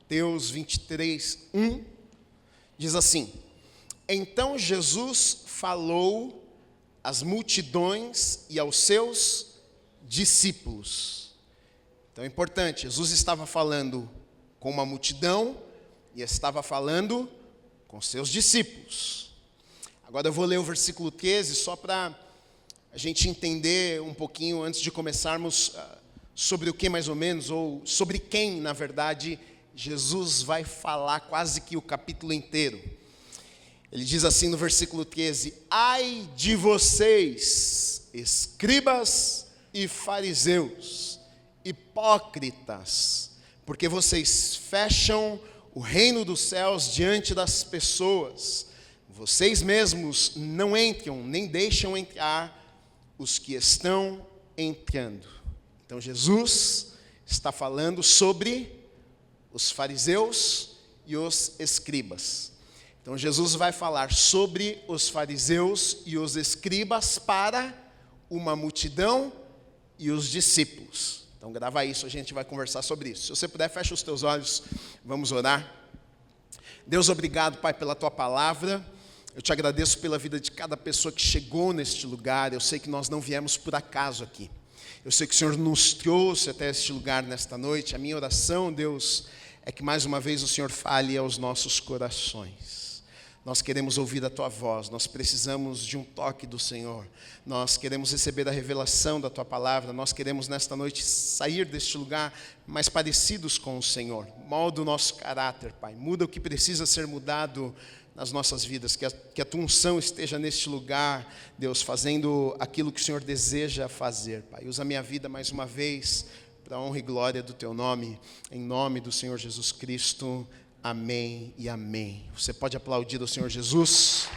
Mateus 23:1, diz assim: Então Jesus falou às multidões e aos seus discípulos. Então é importante, Jesus estava falando com uma multidão e estava falando com seus discípulos. Agora eu vou ler o versículo 13 só para a gente entender um pouquinho antes de começarmos sobre o que mais ou menos, ou sobre quem, na verdade, Jesus vai falar quase que o capítulo inteiro. Ele diz assim no versículo 13: Ai de vocês, escribas e fariseus, hipócritas, porque vocês fecham o reino dos céus diante das pessoas. Vocês mesmos não entram, nem deixam entrar os que estão entrando. Então Jesus está falando sobre os fariseus e os escribas. Então Jesus vai falar sobre os fariseus e os escribas para uma multidão e os discípulos. Então grava isso, a gente vai conversar sobre isso. Se você puder, fecha os teus olhos, vamos orar. Deus, obrigado, Pai, pela Tua palavra. Eu te agradeço pela vida de cada pessoa que chegou neste lugar. Eu sei que nós não viemos por acaso aqui. Eu sei que o Senhor nos trouxe até este lugar nesta noite. A minha oração, Deus, é que mais uma vez o Senhor fale aos nossos corações. Nós queremos ouvir a Tua voz, nós precisamos de um toque do Senhor. Nós queremos receber a revelação da Tua palavra. Nós queremos nesta noite sair deste lugar mais parecidos com o Senhor. Molda o nosso caráter, Pai. Muda o que precisa ser mudado nas nossas vidas, que a Tua unção esteja neste lugar, Deus, fazendo aquilo que o Senhor deseja fazer, Pai. Usa a minha vida mais uma vez, para a honra e glória do Teu nome, em nome do Senhor Jesus Cristo, amém e amém. Você pode aplaudir ao Senhor Jesus?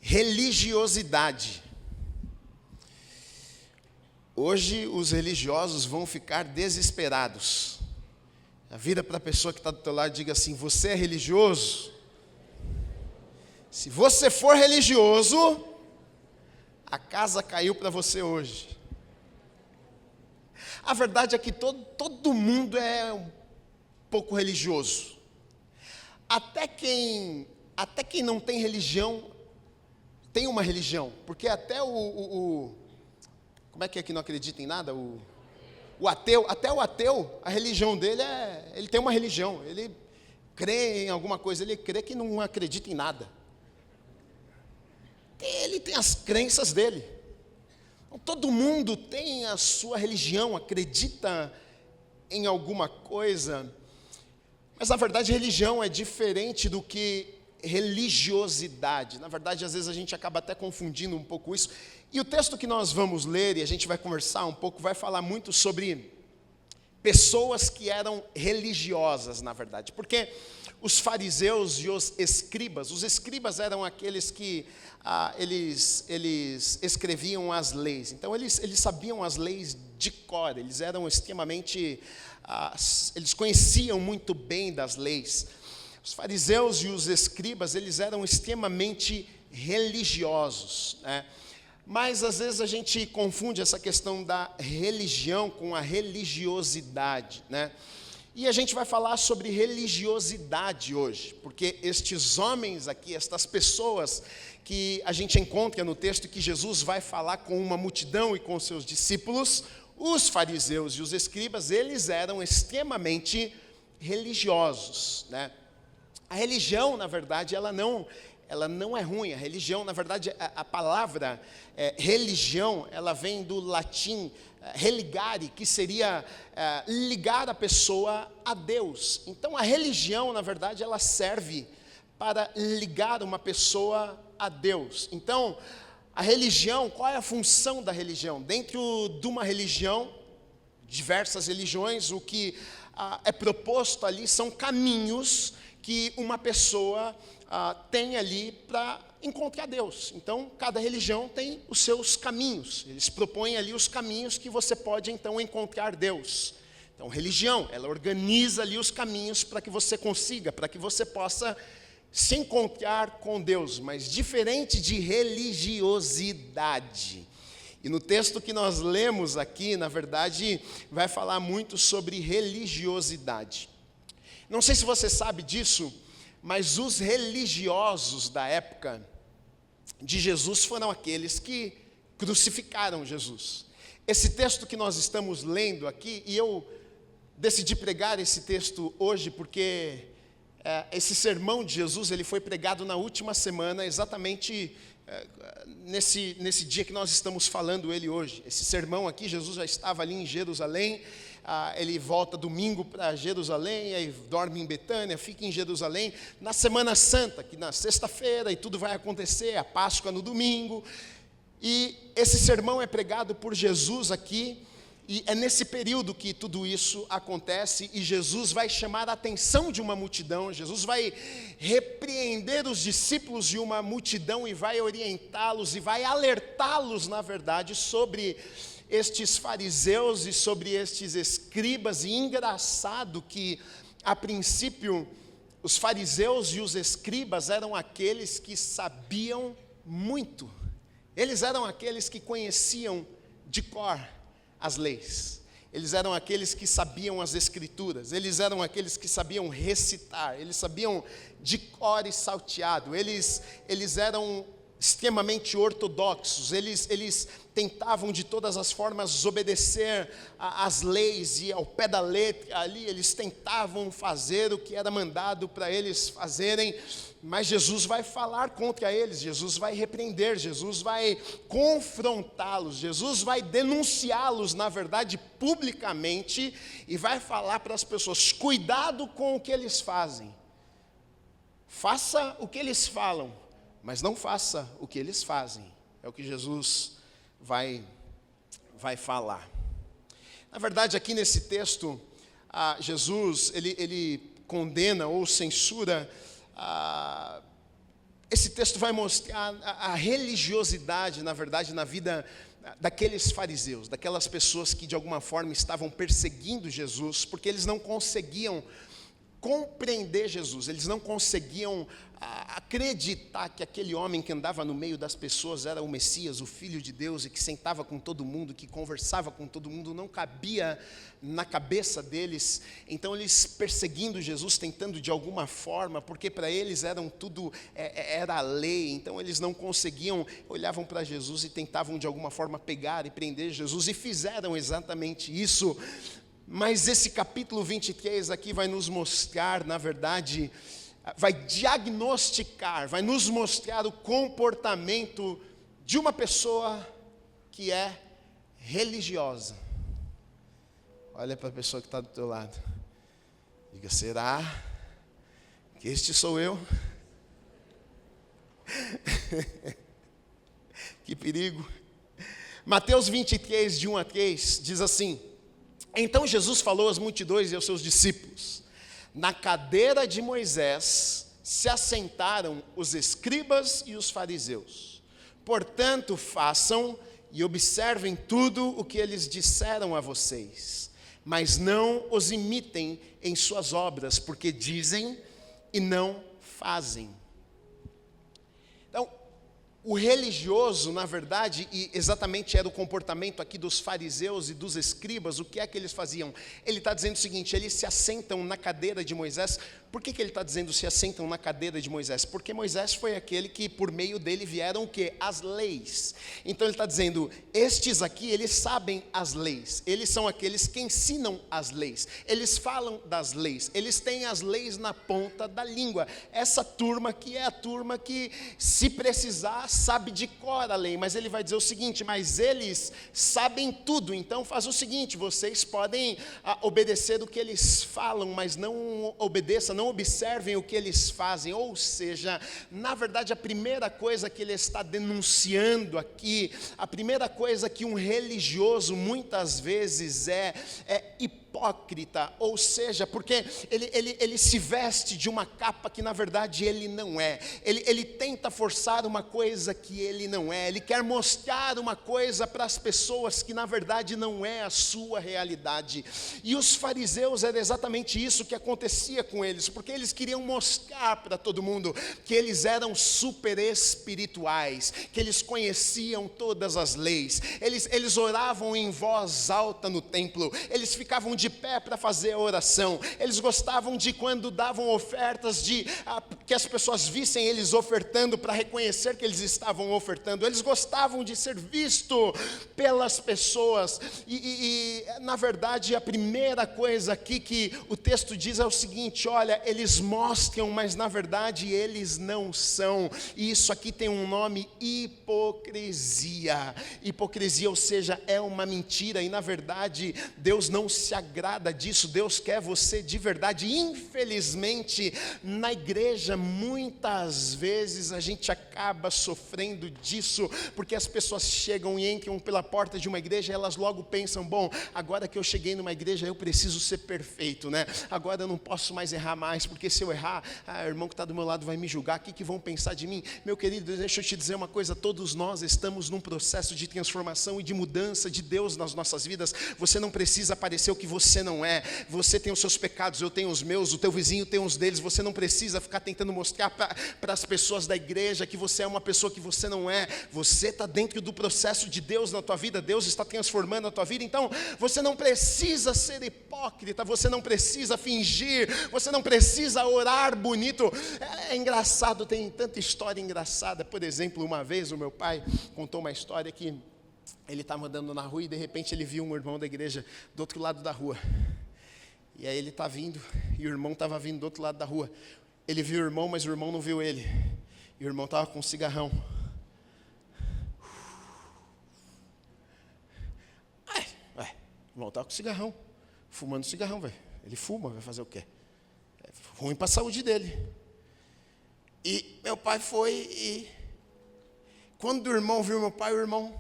Religiosidade. Hoje os religiosos vão ficar desesperados. Vira para a pessoa que está do teu lado e diga assim: você é religioso? Se você for religioso, a casa caiu para você hoje. A verdade é que todo mundo é um pouco religioso. Até quem não tem religião, tem uma religião. Porque até como é que não acredita em nada? O ateu, até o ateu, a religião dele ele tem uma religião, ele crê em alguma coisa, ele crê que não acredita em nada. Ele tem as crenças dele. Então, todo mundo tem a sua religião, acredita em alguma coisa, mas na verdade religião é diferente do que religiosidade. Na verdade, às vezes a gente acaba até confundindo um pouco isso. E o texto que nós vamos ler, e a gente vai conversar um pouco, vai falar muito sobre pessoas que eram religiosas, na verdade. Porque os fariseus e os escribas eram aqueles que eles escreviam as leis. Então, eles sabiam as leis de cor, eles eram extremamente, eles conheciam muito bem das leis. Os fariseus e os escribas, eles eram extremamente religiosos, né? Mas às vezes a gente confunde essa questão da religião com a religiosidade, né? E a gente vai falar sobre religiosidade hoje, porque estes homens aqui, estas pessoas que a gente encontra no texto que Jesus vai falar com uma multidão e com seus discípulos, os fariseus e os escribas, eles eram extremamente religiosos, né? A religião, na verdade, ela não é ruim. A religião, na verdade, a palavra religião, ela vem do latim religare, que seria ligar a pessoa a Deus. Então, a religião, na verdade, ela serve para ligar uma pessoa a Deus. Então, a religião, qual é a função da religião? Dentro de uma religião, diversas religiões, o que é proposto ali são caminhos que uma pessoa tem ali para encontrar Deus. Então, cada religião tem os seus caminhos. Eles propõem ali os caminhos que você pode, então, encontrar Deus. Então, religião, ela organiza ali os caminhos para que você consiga, para que você possa se encontrar com Deus. Mas diferente de religiosidade. E no texto que nós lemos aqui, na verdade, vai falar muito sobre religiosidade. Não sei se você sabe disso, mas os religiosos da época de Jesus foram aqueles que crucificaram Jesus. Esse texto que nós estamos lendo aqui, e eu decidi pregar esse texto hoje porque esse sermão de Jesus, ele foi pregado na última semana, exatamente nesse dia que nós estamos falando ele hoje. Esse sermão aqui, Jesus já estava ali em Jerusalém, ele volta domingo para Jerusalém, aí dorme em Betânia, fica em Jerusalém, na Semana Santa, que na sexta-feira, e tudo vai acontecer, a Páscoa no domingo, e esse sermão é pregado por Jesus aqui, e é nesse período que tudo isso acontece, e Jesus vai chamar a atenção de uma multidão, Jesus vai repreender os discípulos de uma multidão, e vai orientá-los, e vai alertá-los, na verdade, sobre estes fariseus e sobre estes escribas. E engraçado que, a princípio, os fariseus e os escribas eram aqueles que sabiam muito, eles eram aqueles que conheciam de cor as leis, eles eram aqueles que sabiam as escrituras, eles eram aqueles que sabiam recitar, eles sabiam de cor e salteado, eles eram extremamente ortodoxos, eles tentavam de todas as formas obedecer às leis, e ao pé da letra ali, eles tentavam fazer o que era mandado para eles fazerem, mas Jesus vai falar contra eles, Jesus vai repreender, Jesus vai confrontá-los, Jesus vai denunciá-los, na verdade, publicamente, e vai falar para as pessoas: cuidado com o que eles fazem, faça o que eles falam, mas não faça o que eles fazem. É o que Jesus vai falar. Na verdade, aqui nesse texto, Jesus, ele condena ou censura. Esse texto vai mostrar a religiosidade, na verdade, na vida daqueles fariseus, daquelas pessoas que de alguma forma estavam perseguindo Jesus, porque eles não conseguiam compreender Jesus, eles não conseguiam acreditar que aquele homem que andava no meio das pessoas era o Messias, o Filho de Deus, e que sentava com todo mundo, que conversava com todo mundo, não cabia na cabeça deles. Então eles perseguindo Jesus, tentando de alguma forma, porque para eles era a lei, então eles não conseguiam, olhavam para Jesus e tentavam de alguma forma pegar e prender Jesus, e fizeram exatamente isso. Mas esse capítulo 23 aqui vai nos mostrar, na verdade, vai diagnosticar, vai nos mostrar o comportamento de uma pessoa que é religiosa. Olha para a pessoa que está do teu lado, diga: será que este sou eu? Que perigo. Mateus 23, de 1 a 3, diz assim: então Jesus falou às multidões e aos seus discípulos: na cadeira de Moisés se assentaram os escribas e os fariseus. Portanto, façam e observem tudo o que eles disseram a vocês, mas não os imitem em suas obras, porque dizem e não fazem. Então, o religioso, na verdade, e exatamente era o comportamento aqui dos fariseus e dos escribas, o que é que eles faziam? Ele está dizendo o seguinte: eles se assentam na cadeira de Moisés. Por que ele está dizendo se assentam na cadeira de Moisés? Porque Moisés foi aquele que por meio dele vieram o quê? As leis. Então ele está dizendo, estes aqui, eles sabem as leis, eles são aqueles que ensinam as leis, eles falam das leis, eles têm as leis na ponta da língua. Essa turma que é a turma que, se precisar, sabe de cor a lei, mas ele vai dizer o seguinte: mas eles sabem tudo, então faz o seguinte, vocês podem obedecer o que eles falam, mas não obedeçam, não observem o que eles fazem. Ou seja, na verdade, a primeira coisa que ele está denunciando aqui, a primeira coisa que um religioso muitas vezes é hipócrita, hipócrita, ou seja, porque ele se veste de uma capa que na verdade ele não é, ele tenta forçar uma coisa que ele não é, ele quer mostrar uma coisa para as pessoas que na verdade não é a sua realidade. E os fariseus, era exatamente isso que acontecia com eles, porque eles queriam mostrar para todo mundo que eles eram super espirituais, que eles conheciam todas as leis, eles oravam em voz alta no templo, eles ficavam de pé para fazer a oração, eles gostavam de quando davam ofertas, que as pessoas vissem eles ofertando para reconhecer que eles estavam ofertando, eles gostavam de ser visto pelas pessoas, e na verdade a primeira coisa aqui que o texto diz é o seguinte: olha, eles mostram, mas na verdade eles não são, e isso aqui tem um nome: hipocrisia. Hipocrisia, ou seja, é uma mentira, e na verdade Deus não se agrada disso. Deus quer você de verdade. Infelizmente na igreja muitas vezes a gente acaba sofrendo disso, porque as pessoas chegam e entram pela porta de uma igreja, elas logo pensam: bom, agora que eu cheguei numa igreja eu preciso ser perfeito, né? Agora eu não posso mais errar mais, porque se eu errar, o irmão que está do meu lado vai me julgar, o que vão pensar de mim? Meu querido, deixa eu te dizer uma coisa: todos nós estamos num processo de transformação e de mudança de Deus nas nossas vidas. Você não precisa parecer o que você não é. Você tem os seus pecados, eu tenho os meus, o teu vizinho tem os deles. Você não precisa ficar tentando mostrar para as pessoas da igreja que você é uma pessoa que você não é. Você está dentro do processo de Deus na tua vida, Deus está transformando a tua vida. Então você não precisa ser hipócrita, você não precisa fingir, você não precisa orar bonito. É engraçado, tem tanta história engraçada. Por exemplo, uma vez o meu pai contou uma história que ele estava andando na rua e de repente ele viu um irmão da igreja do outro lado da rua. E aí ele está vindo e o irmão estava vindo do outro lado da rua. Ele viu o irmão, mas o irmão não viu ele. E o irmão estava com um cigarrão. O irmão estava com cigarrão, fumando cigarrão, velho. Ele fuma, vai fazer o quê? É ruim para a saúde dele. E meu pai foi e quando o irmão viu meu pai, o irmão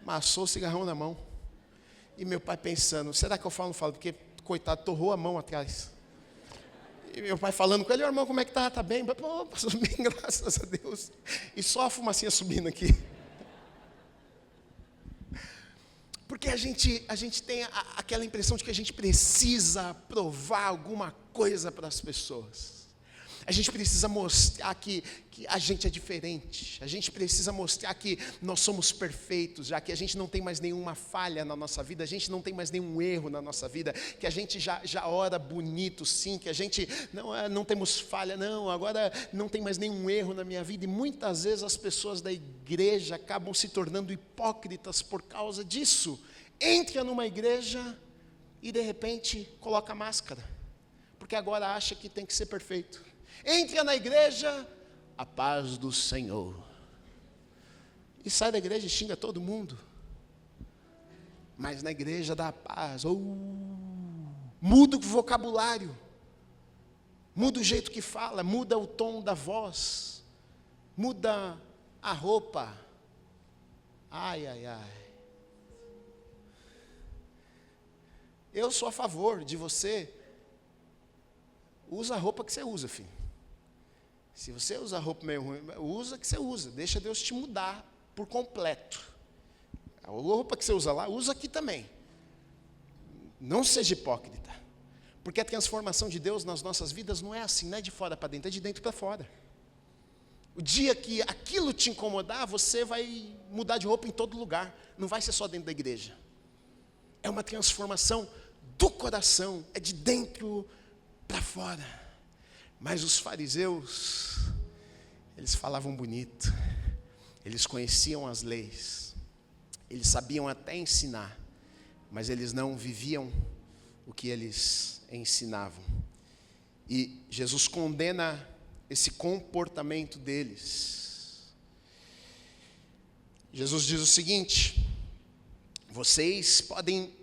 amassou o cigarrão na mão. E meu pai pensando: será que eu falo? Não falo, porque coitado, torrou a mão atrás. E meu pai falando com ele: irmão, como é que tá? Tá bem? Pô, passou bem, graças a Deus. E só a fumacinha subindo aqui. Porque a gente tem aquela impressão de que a gente precisa provar alguma coisa para as pessoas. A gente precisa mostrar que a gente é diferente. A gente precisa mostrar que nós somos perfeitos, já que a gente não tem mais nenhuma falha na nossa vida, a gente não tem mais nenhum erro na nossa vida, que a gente já ora bonito, sim, que a gente não temos falha, não, agora não tem mais nenhum erro na minha vida. E muitas vezes as pessoas da igreja acabam se tornando hipócritas por causa disso. Entra numa igreja e de repente coloca máscara, porque agora acha que tem que ser perfeito. Entra na igreja, a paz do Senhor, e sai da igreja e xinga todo mundo. Mas na igreja dá paz. Muda o vocabulário, muda o jeito que fala, muda o tom da voz, muda a roupa. Ai. Eu sou a favor de você usa a roupa que você usa, filho. Se você usa a roupa meio ruim, usa que você usa. Deixa Deus te mudar por completo. A roupa que você usa lá, usa aqui também. Não seja hipócrita. Porque a transformação de Deus nas nossas vidas não é assim, não é de fora para dentro, é de dentro para fora. O dia que aquilo te incomodar, você vai mudar de roupa em todo lugar. Não vai ser só dentro da igreja. É uma transformação do coração, é de dentro para fora. Mas os fariseus, eles falavam bonito, eles conheciam as leis, eles sabiam até ensinar, mas eles não viviam o que eles ensinavam. E Jesus condena esse comportamento deles. Jesus diz o seguinte: vocês podem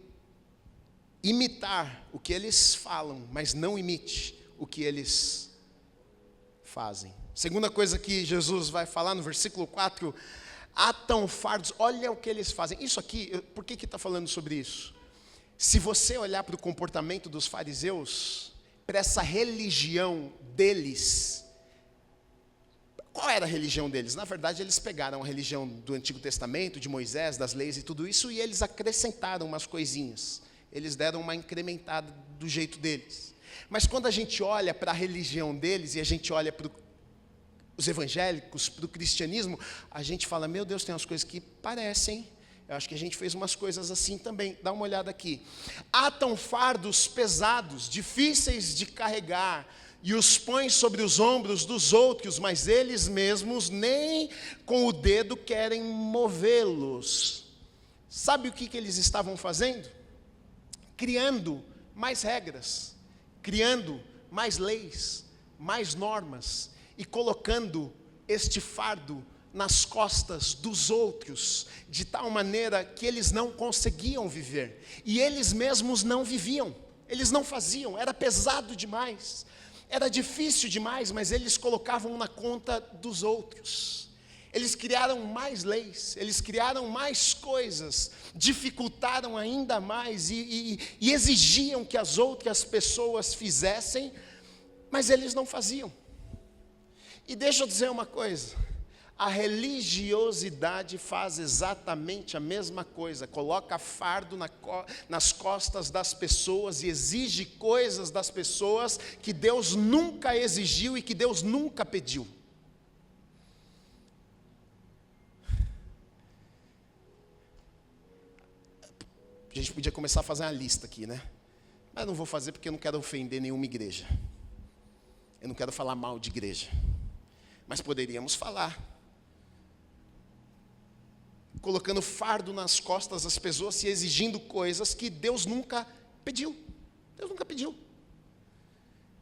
imitar o que eles falam, mas não imite o que eles fazem. Segunda coisa que Jesus vai falar no versículo 4, atam fardos, olha o que eles fazem. Isso aqui, por que está falando sobre isso? Se você olhar para o comportamento dos fariseus, para essa religião deles, qual era a religião deles? Na verdade, eles pegaram a religião do Antigo Testamento, de Moisés, das leis e tudo isso, e eles acrescentaram umas coisinhas. Eles deram uma incrementada do jeito deles. Mas quando a gente olha para a religião deles, e a gente olha para os evangélicos, para o cristianismo, a gente fala, meu Deus, tem umas coisas que parecem. Eu acho que a gente fez umas coisas assim também. Dá uma olhada aqui. Atam fardos pesados, difíceis de carregar, e os põem sobre os ombros dos outros, mas eles mesmos nem com o dedo querem movê-los. Sabe o que eles estavam fazendo? Criando mais regras, criando mais leis, mais normas, e colocando este fardo nas costas dos outros, de tal maneira que eles não conseguiam viver, e eles mesmos não viviam, eles não faziam, era pesado demais, era difícil demais, mas eles colocavam na conta dos outros. Eles criaram mais leis, eles criaram mais coisas, dificultaram ainda mais e exigiam que as outras pessoas fizessem, mas eles não faziam. E deixa eu dizer uma coisa, a religiosidade faz exatamente a mesma coisa, coloca fardo nas costas das pessoas e exige coisas das pessoas que Deus nunca exigiu e que Deus nunca pediu. A gente podia começar a fazer uma lista aqui, né? Mas não vou fazer porque eu não quero ofender nenhuma igreja. Eu não quero falar mal de igreja. Mas poderíamos falar. Colocando fardo nas costas das pessoas e exigindo coisas que Deus nunca pediu. Deus nunca pediu.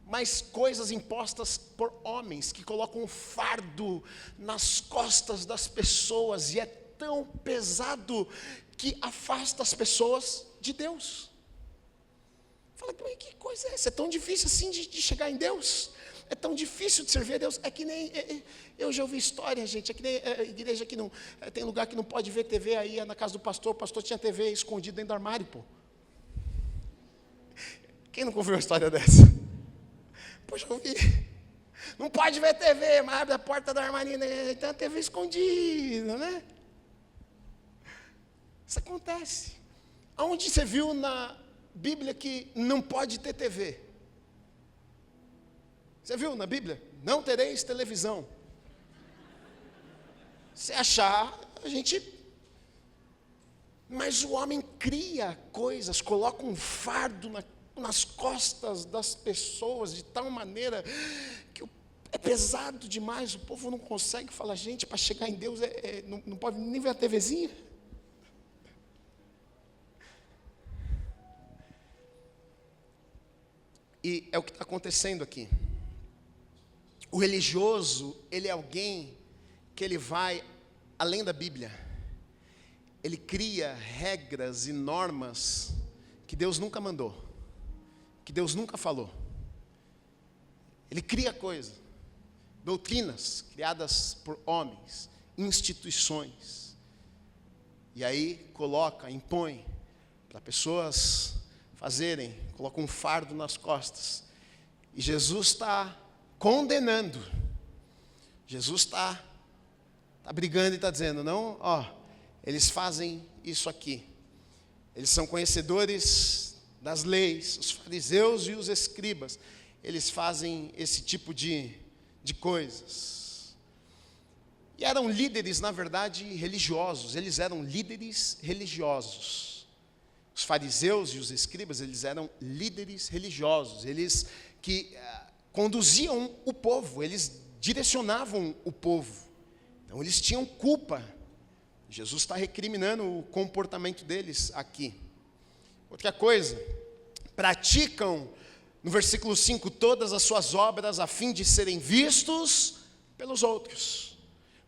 Mas coisas impostas por homens que colocam fardo nas costas das pessoas e é tão pesado que afasta as pessoas de Deus. Fala, que coisa é essa? É tão difícil assim de chegar em Deus? É tão difícil de servir a Deus? É que nem, eu já ouvi história, gente, é que nem igreja que não, tem lugar que não pode ver TV, aí na casa do pastor, o pastor tinha TV escondida dentro do armário, pô. Quem nunca ouviu uma história dessa? Poxa, eu ouvi. Não pode ver TV, mas abre a porta do armário, tem a TV escondida, né? Isso acontece. Aonde você viu na Bíblia que não pode ter TV? Você viu na Bíblia? Não tereis televisão. Se achar, a gente... Mas o homem cria coisas, coloca um fardo nas costas das pessoas, de tal maneira que é pesado demais, o povo não consegue falar, gente, para chegar em Deus, não pode nem ver a TVzinha. E é o que está acontecendo aqui. O religioso, ele é alguém que ele vai além da Bíblia. Ele cria regras e normas que Deus nunca mandou, que Deus nunca falou. Ele cria coisas, doutrinas criadas por homens, instituições. E aí coloca, impõe para pessoas fazerem, coloca um fardo nas costas. E Jesus está condenando. Jesus está brigando e está dizendo, não, eles fazem isso aqui. Eles são conhecedores das leis, os fariseus e os escribas. Eles fazem esse tipo de coisas. E eram líderes, na verdade, religiosos. Eles eram líderes religiosos. Os fariseus e os escribas, eles eram líderes religiosos, eles que conduziam o povo, eles direcionavam o povo. Então, eles tinham culpa. Jesus está recriminando o comportamento deles aqui. Outra coisa, praticam, no versículo 5, todas as suas obras a fim de serem vistos pelos outros,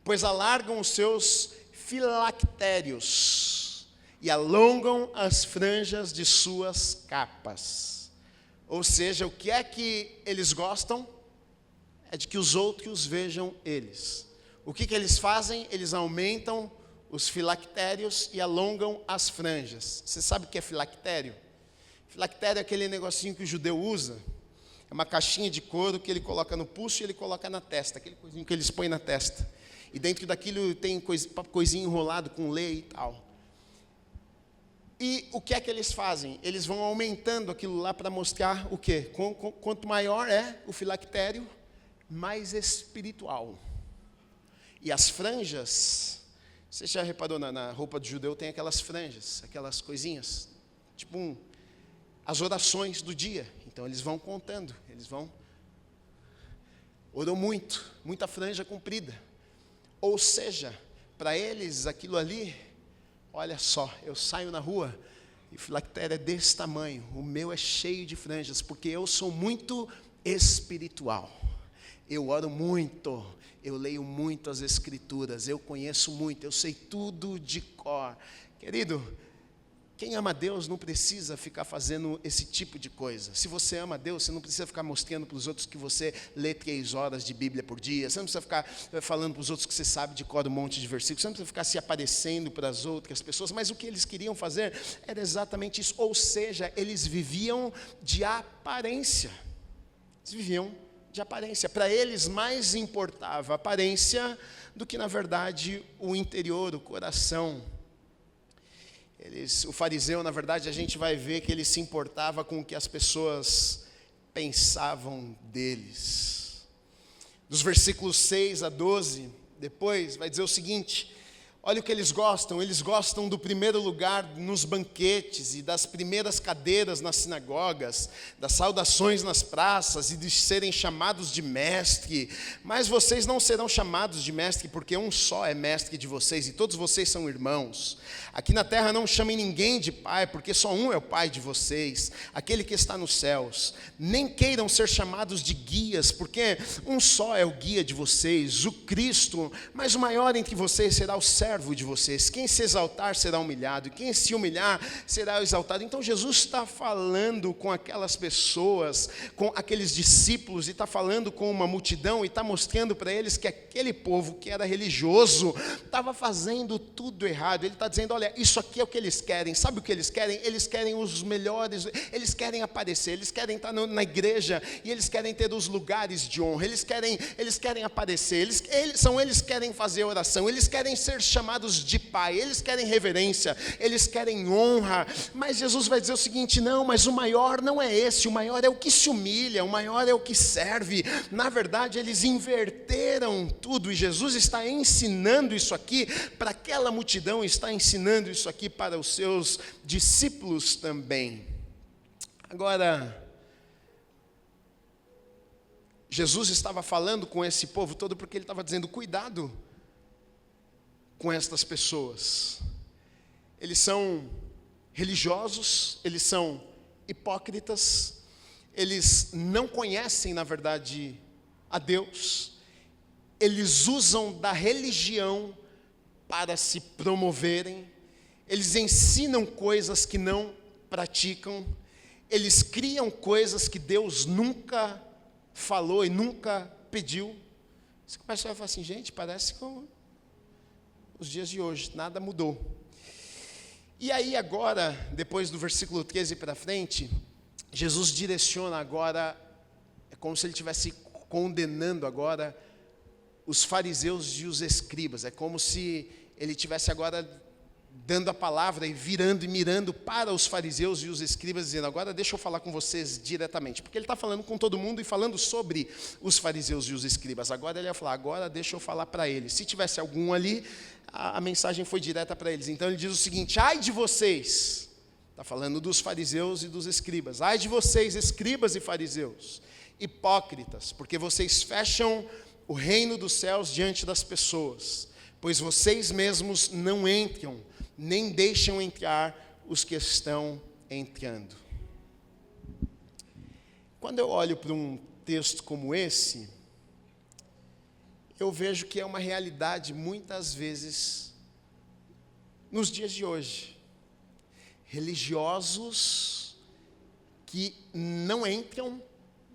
pois alargam os seus filactérios e alongam as franjas de suas capas. Ou seja, o que é que eles gostam? É de que os outros vejam eles. o que eles fazem? Eles aumentam os filactérios e alongam as franjas. Você sabe o que é filactério? Filactério é aquele negocinho que o judeu usa. É uma caixinha de couro que ele coloca no pulso e ele coloca na testa. Aquele coisinho que eles põem na testa. E dentro daquilo tem coisinho enrolado com lã e tal. E o que é que eles fazem? Eles vão aumentando aquilo lá para mostrar o quê? Quanto maior é o filactério, mais espiritual. E as franjas, você já reparou na roupa do judeu tem aquelas franjas, aquelas coisinhas, tipo as orações do dia. Então eles vão contando, orou muito, muita franja comprida. Ou seja, para eles aquilo ali, olha só, eu saio na rua e o filactério é desse tamanho, o meu é cheio de franjas, porque eu sou muito espiritual. Eu oro muito, eu leio muito as escrituras, eu conheço muito, eu sei tudo de cor. Querido, quem ama Deus não precisa ficar fazendo esse tipo de coisa. Se você ama Deus, você não precisa ficar mostrando para os outros que você lê 3 horas de Bíblia por dia. Você não precisa ficar falando para os outros que você sabe de cor um monte de versículos. Você não precisa ficar se aparecendo para as outras pessoas. Mas o que eles queriam fazer era exatamente isso. Ou seja, eles viviam de aparência. Eles viviam de aparência. Para eles mais importava a aparência do que, na verdade, o interior, o coração. O fariseu, na verdade, a gente vai ver que ele se importava com o que as pessoas pensavam deles. Dos versículos 6 a 12, depois vai dizer o seguinte: olha o que eles gostam do primeiro lugar nos banquetes e das primeiras cadeiras nas sinagogas, das saudações nas praças e de serem chamados de mestre. Mas vocês não serão chamados de mestre, porque um só é mestre de vocês e todos vocês são irmãos. Aqui na terra não chamem ninguém de pai, porque só um é o pai de vocês, aquele que está nos céus. Nem queiram ser chamados de guias, porque um só é o guia de vocês, o Cristo, mas o maior entre vocês será o servo de vocês. Quem se exaltar será humilhado, e quem se humilhar será exaltado. Então Jesus está falando com aquelas pessoas, com aqueles discípulos, e está falando com uma multidão, e está mostrando para eles que aquele povo que era religioso estava fazendo tudo errado. Ele está dizendo: olha, isso aqui é o que eles querem. Sabe o que eles querem? Eles querem os melhores, eles querem aparecer, eles querem estar na igreja, e eles querem ter os lugares de honra, eles querem aparecer, eles querem fazer oração, eles querem ser chamados de pai, eles querem reverência, eles querem honra. Mas Jesus vai dizer o seguinte: não, mas o maior não é esse, o maior é o que se humilha, o maior é o que serve. Na verdade, eles inverteram tudo, e Jesus está ensinando isso aqui para aquela multidão, está ensinando isso aqui para os seus discípulos também. Agora, Jesus estava falando com esse povo todo porque ele estava dizendo: cuidado com estas pessoas. Eles são religiosos, eles são hipócritas, eles não conhecem, na verdade, a Deus. Eles usam da religião para se promoverem, eles ensinam coisas que não praticam, eles criam coisas que Deus nunca falou e nunca pediu. Você começa a falar assim: gente, parece com os dias de hoje, nada mudou. E aí agora, depois do versículo 13 para frente, Jesus direciona agora, é como se ele estivesse condenando agora os fariseus e os escribas. É como se ele estivesse agora dando a palavra e virando e mirando para os fariseus e os escribas, dizendo: agora deixa eu falar com vocês diretamente, porque ele está falando com todo mundo e falando sobre os fariseus e os escribas. Agora ele vai falar: agora deixa eu falar para eles. Se tivesse algum ali, a mensagem foi direta para eles. Então ele diz o seguinte: ai de vocês, está falando dos fariseus e dos escribas, ai de vocês, escribas e fariseus, hipócritas, porque vocês fecham o reino dos céus diante das pessoas, pois vocês mesmos não entram, nem deixam entrar os que estão entrando. Quando eu olho para um texto como esse, eu vejo que é uma realidade muitas vezes nos dias de hoje. Religiosos que não entram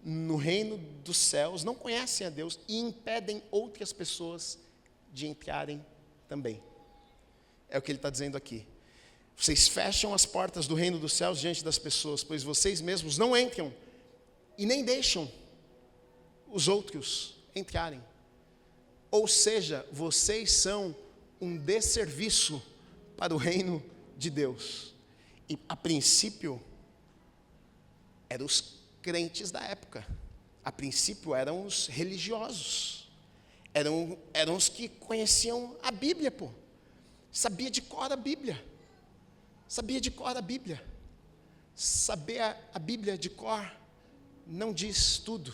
no reino dos céus, não conhecem a Deus e impedem outras pessoas de entrarem também. É o que ele está dizendo aqui. Vocês fecham as portas do reino dos céus diante das pessoas, pois vocês mesmos não entram e nem deixam os outros entrarem. Ou seja, vocês são um desserviço para o reino de Deus. E a princípio, eram os crentes da época. A princípio eram os religiosos. Eram os que conheciam a Bíblia, pô. Sabia de cor a Bíblia. Sabia de cor a Bíblia. Saber a Bíblia de cor não diz tudo.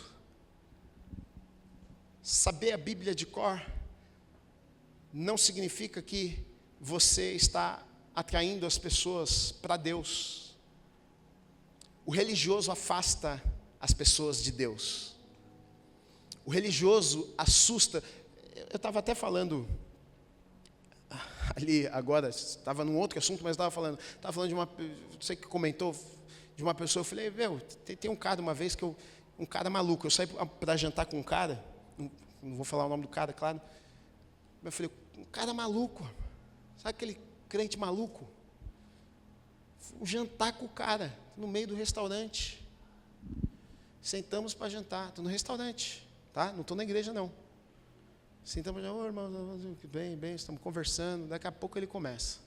Saber a Bíblia de cor não significa que você está atraindo as pessoas para Deus. O religioso afasta as pessoas de Deus. O religioso assusta. Eu estava até falando ali agora, estava num outro assunto, mas estava falando de uma, não sei que comentou, de uma pessoa. Eu falei, tem um cara uma vez um cara maluco. Eu saí para jantar com um cara, não vou falar o nome do cara, claro. Mas eu falei, um cara maluco, sabe aquele crente maluco? Um jantar com o cara, no meio do restaurante. Sentamos para jantar, estou no restaurante, tá? Não estou na igreja não. Sentamos, irmão, bem, estamos conversando, daqui a pouco ele começa.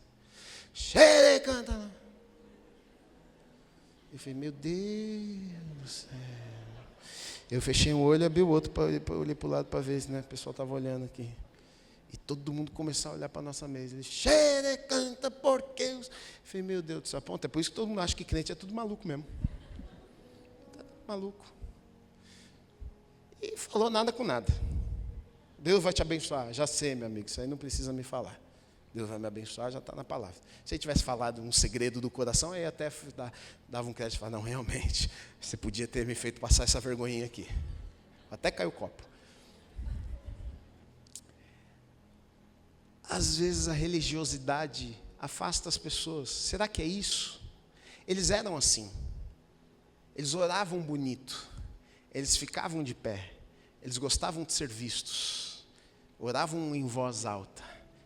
Cheire, canta. Eu falei, meu Deus do céu. Eu fechei um olho e abri o outro, olhei para o lado para ver se o pessoal estava olhando aqui. E todo mundo começou a olhar para a nossa mesa. Ele, cheire, canta, porque... Eu falei, meu Deus do céu, é por isso que todo mundo acha que crente é tudo maluco mesmo. Tá maluco. E falou nada com nada. Deus vai te abençoar. Já sei, meu amigo, isso aí não precisa me falar. Deus vai me abençoar, já está na palavra. Se ele tivesse falado um segredo do coração, aí até dava um crédito e falava, não, realmente, você podia ter me feito passar essa vergonhinha aqui. Até caiu o copo. Às vezes a religiosidade afasta as pessoas. Será que é isso? Eles eram assim. Eles oravam bonito. Eles ficavam de pé. Eles gostavam de ser vistos. Oravam em voz alta.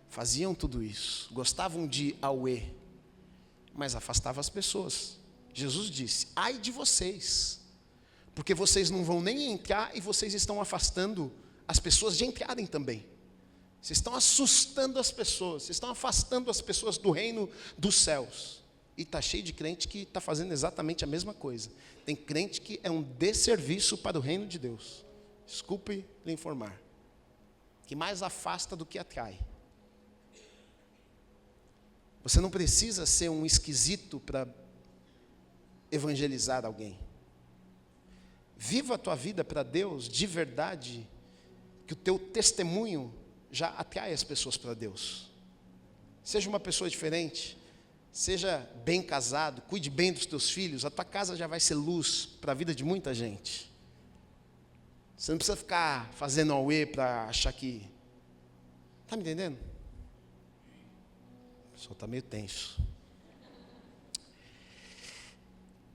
Faziam tudo isso. Gostavam de auê. Mas afastavam as pessoas. Jesus disse, ai de vocês. Porque vocês não vão nem entrar e vocês estão afastando as pessoas de entrarem também. Vocês estão assustando as pessoas, vocês estão afastando as pessoas do reino dos céus. E está cheio de crente que está fazendo exatamente a mesma coisa. Tem crente que é um desserviço para o reino de Deus. Desculpe lhe informar. Que mais afasta do que atrai. Você não precisa ser um esquisito para evangelizar alguém. Viva a tua vida para Deus de verdade, que o teu testemunho já atrai as pessoas para Deus. Seja uma pessoa diferente, seja bem casado, cuide bem dos teus filhos, a tua casa já vai ser luz para a vida de muita gente. Você não precisa ficar fazendo auê para achar que... Está me entendendo? O pessoal está meio tenso.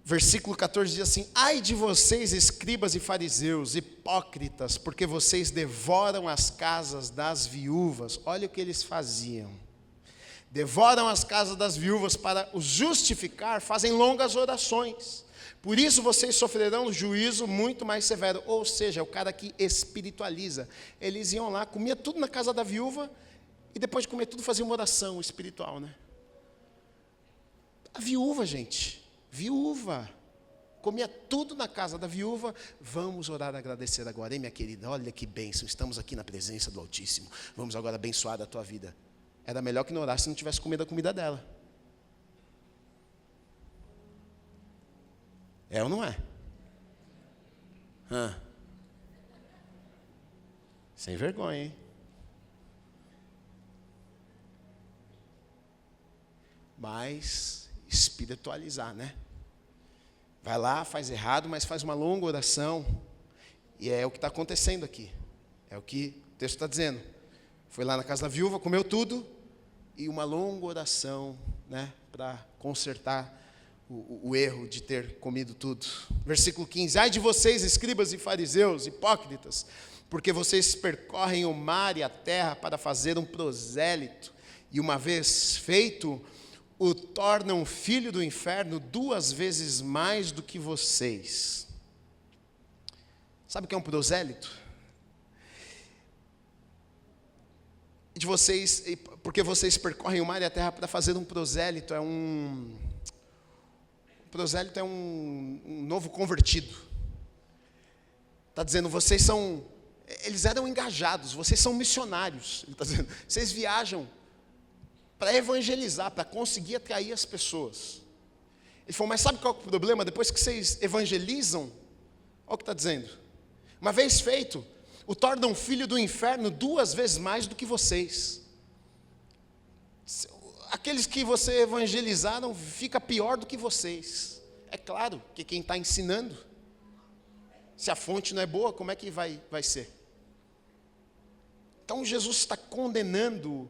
Versículo 14 diz assim, ai de vocês, escribas e fariseus, hipócritas, porque vocês devoram as casas das viúvas. Olha o que eles faziam. Devoram as casas das viúvas para os justificar, fazem longas orações. Por isso vocês sofrerão juízo muito mais severo. Ou seja, é o cara que espiritualiza. Eles iam lá, comia tudo na casa da viúva, e depois de comer tudo fazia uma oração espiritual, né? A viúva, gente... Viúva, comia tudo na casa da viúva. Vamos orar e agradecer agora, hein, minha querida? Olha que bênção, estamos aqui na presença do Altíssimo. Vamos agora abençoar a tua vida. Era melhor que não orasse se não tivesse comido a comida dela. É ou não é? Sem vergonha, hein? Mas espiritualizar, né? Vai lá, faz errado, mas faz uma longa oração. E é o que está acontecendo aqui. É o que o texto está dizendo. Foi lá na casa da viúva, comeu tudo, e uma longa oração, né, para consertar o erro de ter comido tudo. Versículo 15. Ai de vocês, escribas e fariseus, hipócritas, Porque vocês percorrem o mar e a terra para fazer um prosélito, e uma vez feito, o tornam filho do inferno 2 vezes mais do que vocês. Sabe o que é um prosélito? Porque vocês percorrem o mar e a terra para fazer um prosélito. Prosélito é um novo convertido. Está dizendo, eles eram engajados, vocês são missionários. Ele está dizendo, vocês viajam para evangelizar, para conseguir atrair as pessoas. Ele falou, mas sabe qual é o problema? Depois que vocês evangelizam, olha o que está dizendo. Uma vez feito, o tornam filho do inferno 2 vezes mais do que vocês. Aqueles que você evangelizaram fica pior do que vocês. É claro que quem está ensinando, se a fonte não é boa, como é que vai ser? Então Jesus está condenando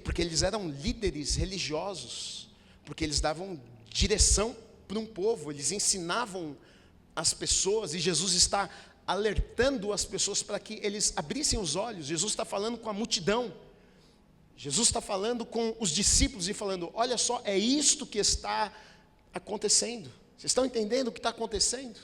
porque eles eram líderes religiosos, porque eles davam direção para um povo, eles ensinavam as pessoas, e Jesus está alertando as pessoas para que eles abrissem os olhos. Jesus está falando com a multidão, Jesus está falando com os discípulos e falando, olha só, é isto que está acontecendo. Vocês estão entendendo o que está acontecendo?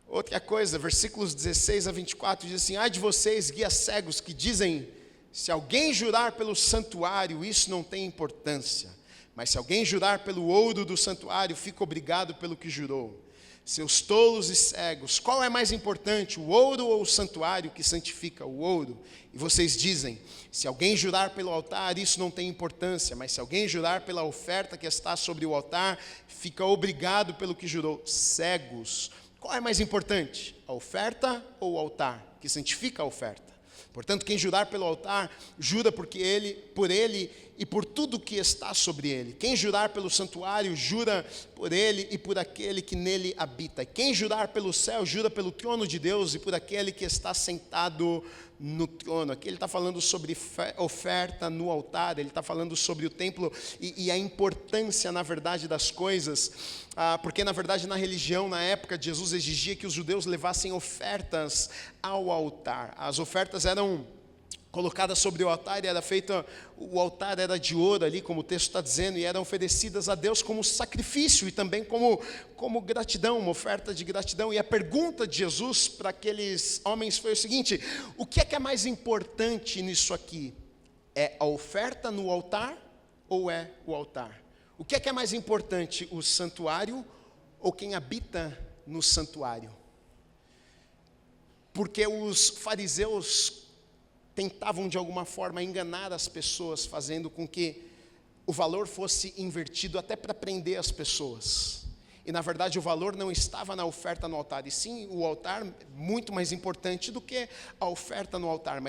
Outra coisa, versículos 16 a 24, diz assim, ai de vocês, guias cegos, que dizem, se alguém jurar pelo santuário, isso não tem importância, mas se alguém jurar pelo ouro do santuário, fica obrigado pelo que jurou. Seus tolos e cegos, qual é mais importante, o ouro ou o santuário que santifica o ouro? E vocês dizem, se alguém jurar pelo altar, isso não tem importância, mas se alguém jurar pela oferta que está sobre o altar, fica obrigado pelo que jurou. Cegos, qual é mais importante, a oferta ou o altar que santifica a oferta? Portanto, quem jurar pelo altar, jura por ele e por tudo que está sobre ele. Quem jurar pelo santuário, jura por ele e por aquele que nele habita. Quem jurar pelo céu, jura pelo trono de Deus e por aquele que está sentado no trono. Aqui ele está falando sobre oferta no altar, ele está falando sobre o templo e a importância, na verdade, das coisas, porque, na verdade, na religião, na época de Jesus, exigia que os judeus levassem ofertas ao altar. As ofertas eram colocadas sobre o altar, o altar era de ouro ali, como o texto está dizendo, e eram oferecidas a Deus como sacrifício e também como gratidão, uma oferta de gratidão. E a pergunta de Jesus para aqueles homens foi o seguinte, o que é mais importante nisso aqui? É a oferta no altar ou é o altar? O que é mais importante, o santuário ou quem habita no santuário? Porque os fariseus tentavam de alguma forma enganar as pessoas, fazendo com que o valor fosse invertido até para prender as pessoas. E na verdade o valor não estava na oferta no altar, e sim o altar muito mais importante do que a oferta no altar.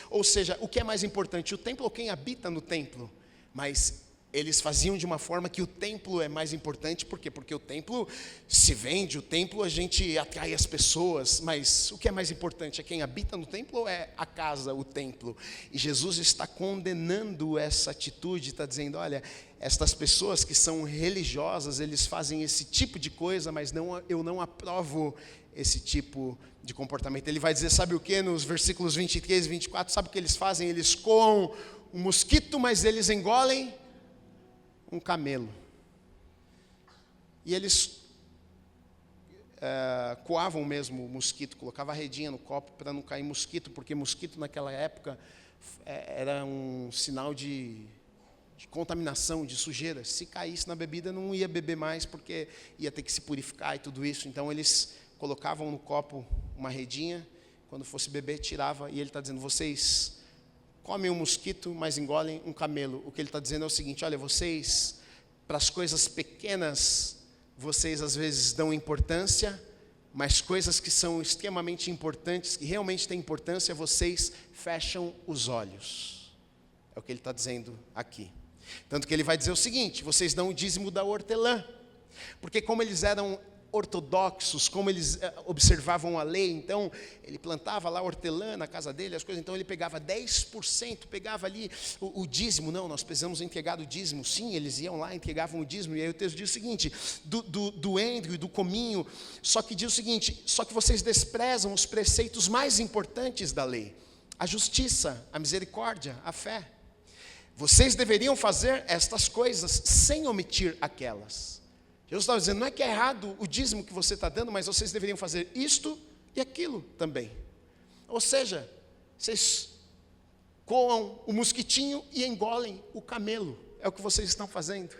Ou seja, o que é mais importante, o templo ou quem habita no templo? Mas eles faziam de uma forma que o templo é mais importante. Por quê? Porque o templo se vende, o templo a gente atrai as pessoas, mas o que é mais importante? É quem habita no templo ou é a casa, o templo? E Jesus está condenando essa atitude, está dizendo, olha, estas pessoas que são religiosas, eles fazem esse tipo de coisa, mas eu não aprovo esse tipo de comportamento. Ele vai dizer, sabe o que? Nos versículos 23 e 24, sabe o que eles fazem? Eles coam um mosquito, mas eles engolem um camelo. E eles coavam mesmo o mosquito, colocava a redinha no copo para não cair mosquito, porque mosquito naquela época era um sinal de contaminação, de sujeira. Se caísse na bebida, não ia beber mais, porque ia ter que se purificar e tudo isso. Então eles colocavam no copo uma redinha, quando fosse beber, tirava, e ele está dizendo, vocês comem um mosquito, mas engolem um camelo. O que ele está dizendo é o seguinte, olha, vocês, para as coisas pequenas, vocês às vezes dão importância, mas coisas que são extremamente importantes, que realmente têm importância, vocês fecham os olhos. É o que ele está dizendo aqui. Tanto que ele vai dizer o seguinte, vocês dão o dízimo da hortelã, porque como eles eram ortodoxos, como eles observavam a lei. Então, ele plantava lá hortelã na casa dele, as coisas, então ele pegava 10%, pegava ali o dízimo. Não, nós precisamos entregar o dízimo. Sim, eles iam lá, entregavam o dízimo, e aí o texto diz o seguinte, do endro e do cominho, só que diz o seguinte, só que vocês desprezam os preceitos mais importantes da lei, a justiça, a misericórdia, a fé. Vocês deveriam fazer estas coisas sem omitir aquelas. Jesus estava dizendo, não é que é errado o dízimo que você está dando, mas vocês deveriam fazer isto e aquilo também. Ou seja, vocês coam o mosquitinho e engolem o camelo. É o que vocês estão fazendo.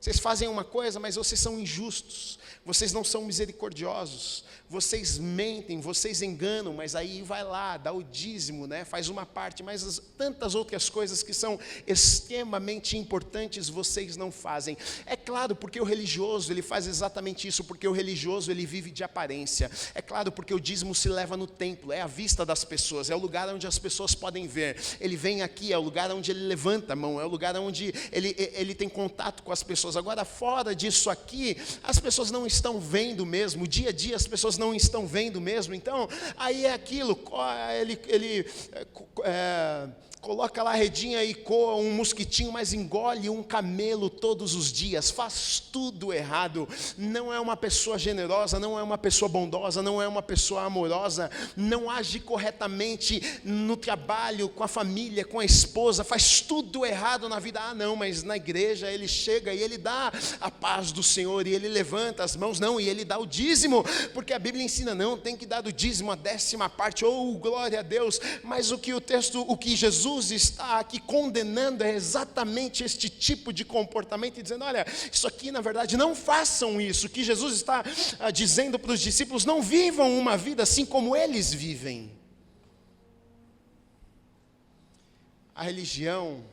Vocês fazem uma coisa, mas vocês são injustos. Vocês não são misericordiosos. Vocês mentem, vocês enganam, mas aí vai lá, dá o dízimo, né? Faz uma parte, mas tantas outras coisas que são extremamente importantes vocês não fazem. É claro, porque o religioso, ele faz exatamente isso, porque o religioso, ele vive de aparência. É claro, porque o dízimo se leva no templo, é a vista das pessoas, é o lugar onde as pessoas podem ver. Ele vem aqui, é o lugar onde ele levanta a mão, é o lugar onde ele tem contato com as pessoas. Agora, fora disso aqui, as pessoas não estão vendo mesmo, dia a dia as pessoas não estão vendo mesmo. Então, aí é aquilo, ele coloca lá a redinha e coa um mosquitinho, mas engole um camelo todos os dias, faz tudo errado, não é uma pessoa generosa, não é uma pessoa bondosa, não é uma pessoa amorosa, não age corretamente no trabalho, com a família, com a esposa, faz tudo errado na vida. Ah não, mas na igreja ele chega e ele dá a paz do Senhor, e ele levanta as mãos, não, e ele dá o dízimo, porque a Bíblia ensina, não, tem que dar do dízimo a 10ª parte, oh glória a Deus. Mas o que Jesus está aqui condenando é exatamente este tipo de comportamento, e dizendo, olha, isso aqui na verdade, não façam isso. O que Jesus está dizendo para os discípulos, não vivam uma vida assim como eles vivem. A religião,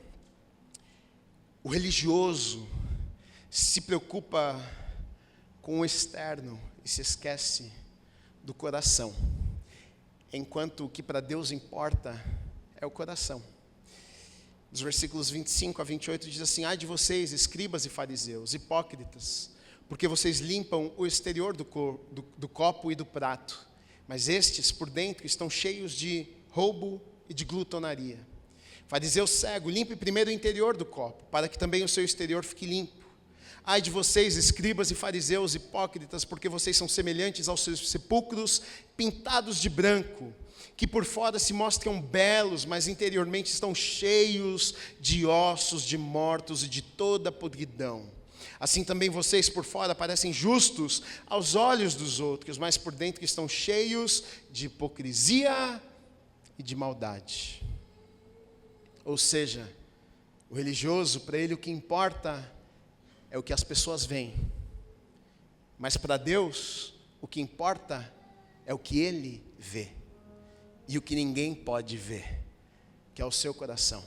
o religioso se preocupa com o externo e se esquece do coração, enquanto o que para Deus importa é o coração. Nos versículos 25 a 28 diz assim, ai de vocês, escribas e fariseus, hipócritas, porque vocês limpam o exterior do copo e do prato, mas estes por dentro estão cheios de roubo e de glutonaria. Fariseu cego, limpe primeiro o interior do copo, para que também o seu exterior fique limpo. Ai de vocês, escribas e fariseus, hipócritas, porque vocês são semelhantes aos seus sepulcros pintados de branco, que por fora se mostram belos, mas interiormente estão cheios de ossos de mortos e de toda podridão. Assim também vocês por fora parecem justos aos olhos dos outros, mas por dentro estão cheios de hipocrisia e de maldade. Ou seja, o religioso, para ele o que importa é o que as pessoas veem, mas para Deus o que importa é o que ele vê, e o que ninguém pode ver, que é o seu coração.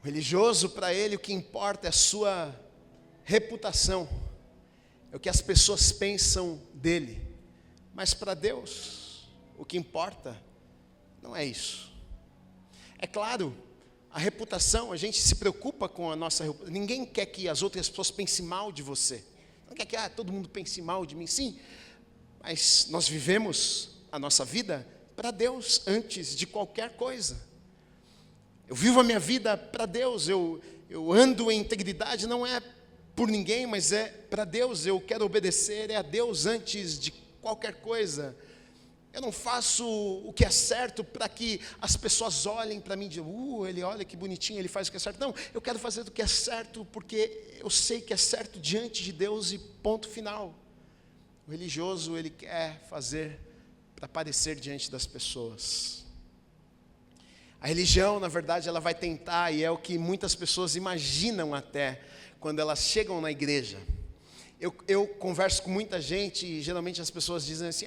O religioso, para ele o que importa é a sua reputação, é o que as pessoas pensam dele, mas para Deus o que importa não é isso. É claro, a reputação, a gente se preocupa com a nossa reputação. Ninguém quer que as outras pessoas pensem mal de você. Não quer que todo mundo pense mal de mim, sim. Mas nós vivemos a nossa vida para Deus antes de qualquer coisa. Eu vivo a minha vida para Deus. Eu ando em integridade, não é por ninguém, mas é para Deus. Eu quero obedecer, é a Deus antes de qualquer coisa. Eu não faço o que é certo para que as pessoas olhem para mim e digam, ele olha que bonitinho, ele faz o que é certo. Não, eu quero fazer o que é certo porque eu sei que é certo diante de Deus e ponto final. O religioso, ele quer fazer para aparecer diante das pessoas. A religião, na verdade, ela vai tentar, e é o que muitas pessoas imaginam até, quando elas chegam na igreja. Eu converso com muita gente e geralmente as pessoas dizem assim,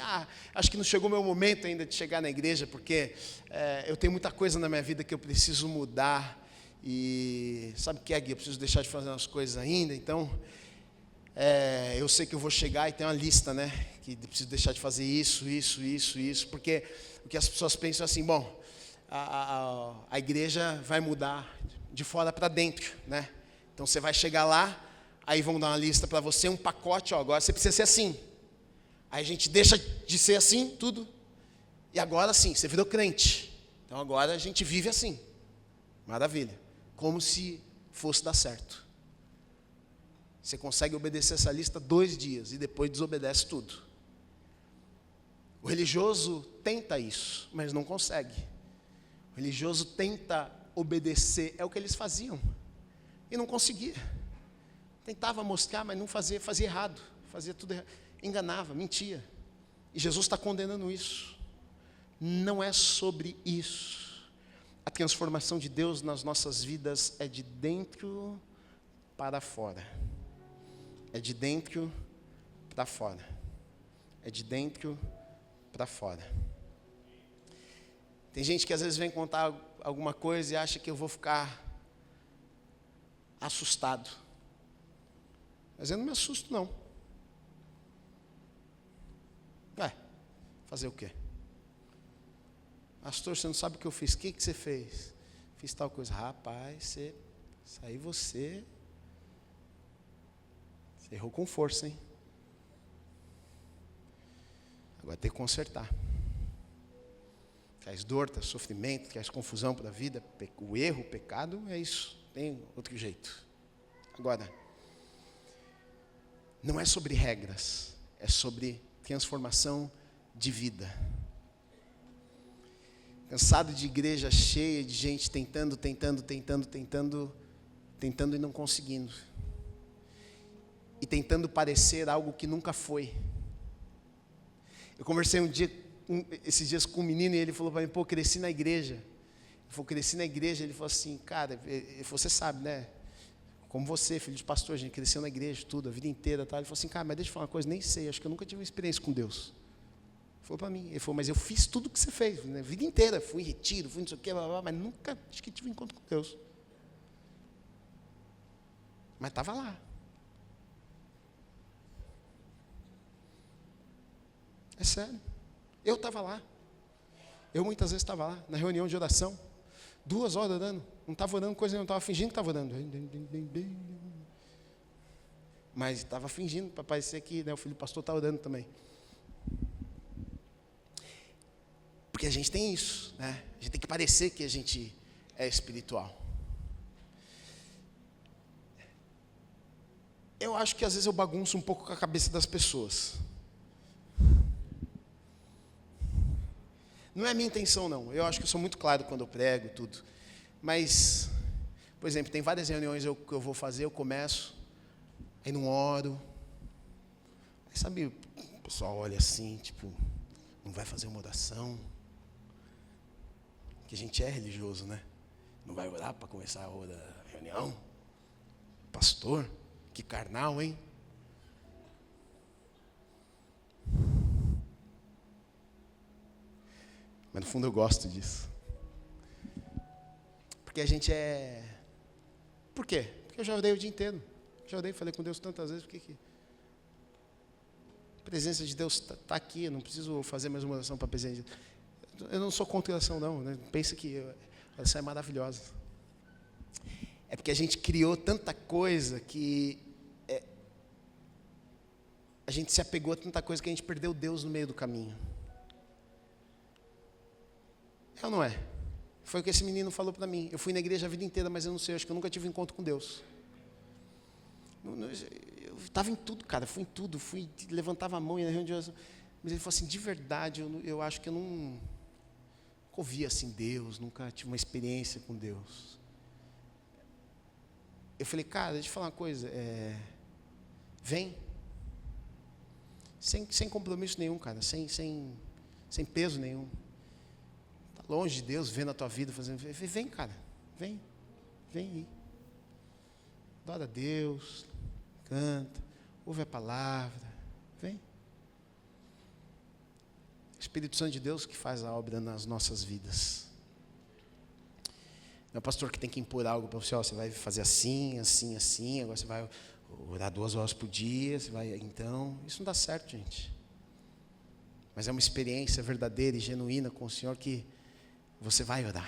acho que não chegou o meu momento ainda de chegar na igreja, porque eu tenho muita coisa na minha vida que eu preciso mudar, e sabe o que é, Gui? Eu preciso deixar de fazer umas coisas ainda, então eu sei que eu vou chegar e tem uma lista, né, que preciso deixar de fazer isso, porque o que as pessoas pensam é assim, bom, a igreja vai mudar de fora para dentro, né, então você vai chegar lá, Aí vão dar uma lista para você, um pacote, agora você precisa ser assim. Aí a gente deixa de ser assim, tudo. E agora sim, você virou crente. Então agora a gente vive assim. Maravilha. Como se fosse dar certo. Você consegue obedecer essa lista 2 dias e depois desobedece tudo. O religioso tenta isso, mas não consegue. O religioso tenta obedecer, é o que eles faziam. E não conseguia. Tentava mostrar, mas não fazia errado. Fazia tudo errado. Enganava, mentia. E Jesus está condenando isso. Não é sobre isso. A transformação de Deus nas nossas vidas é de dentro para fora. É de dentro para fora. É de dentro para fora. Tem gente que às vezes vem contar alguma coisa e acha que eu vou ficar assustado. Mas eu não me assusto, não. Fazer o quê? Pastor, você não sabe o que eu fiz. O que você fez? Fiz tal coisa. Rapaz, você errou com força, hein? Agora tem que consertar. Traz dor, traz sofrimento, traz confusão para a vida. O erro, o pecado é isso. Tem outro jeito. Agora, não é sobre regras, é sobre transformação de vida. Cansado de igreja cheia de gente tentando e não conseguindo. E tentando parecer algo que nunca foi. Eu conversei esses dias com um menino e ele falou para mim, cresci na igreja. Ele falou assim, cara, você sabe, né? Como você, filho de pastor, a gente cresceu na igreja, tudo, a vida inteira. Tá? Ele falou assim, cara, mas deixa eu falar uma coisa, nem sei, acho que eu nunca tive uma experiência com Deus. Ele falou para mim, ele falou, mas eu fiz tudo o que você fez, né? A vida inteira, fui em retiro, fui não sei o quê, blá, blá, mas nunca, acho que tive um encontro com Deus. Mas estava lá. É sério. Eu estava lá. Eu muitas vezes estava lá, na reunião de oração, 2 horas orando. Não estava orando coisa nenhuma, estava fingindo que estava orando. Mas estava fingindo para parecer que, né, o filho do pastor está orando também. Porque a gente tem isso, né? A gente tem que parecer que a gente é espiritual. Eu acho que às vezes eu bagunço um pouco com a cabeça das pessoas. Não é a minha intenção, não. Eu acho que eu sou muito claro quando eu prego, tudo. Mas, por exemplo, tem várias reuniões que eu vou fazer, eu começo, aí não oro. Aí, sabe, o pessoal olha assim, tipo, não vai fazer uma oração? Que a gente é religioso, né? Não vai orar para começar a reunião? Pastor, que carnal, hein? Mas no fundo eu gosto disso. Porque a gente é... Por quê? Porque eu já orei o dia inteiro. Já orei, falei com Deus tantas vezes, por que a presença de Deus está aqui, eu não preciso fazer mais uma oração para a presença de Deus. Eu não sou contra oração, não. Né? Pensa que a oração é maravilhosa. É porque a gente criou tanta coisa que... a gente se apegou a tanta coisa que a gente perdeu Deus no meio do caminho. É ou não é? Foi o que esse menino falou para mim. Eu fui na igreja a vida inteira, mas eu não sei, acho que eu nunca tive encontro com Deus. Eu estava em tudo, cara, fui em tudo. Levantava a mão e na reunião de oração. Mas ele falou assim, de verdade, eu acho que eu nunca ouvi assim Deus, nunca tive uma experiência com Deus. Eu falei, cara, deixa eu falar uma coisa. Vem. Sem compromisso nenhum, cara, sem peso nenhum. Longe de Deus, vendo a tua vida, fazendo... Vem, cara, vem aí. Adora a Deus, canta, ouve a palavra, vem. Espírito Santo de Deus que faz a obra nas nossas vidas. Não é o pastor que tem que impor algo para você, você vai fazer assim, agora você vai orar 2 horas por dia, você vai... Então, isso não dá certo, gente. Mas é uma experiência verdadeira e genuína com o Senhor que você vai orar.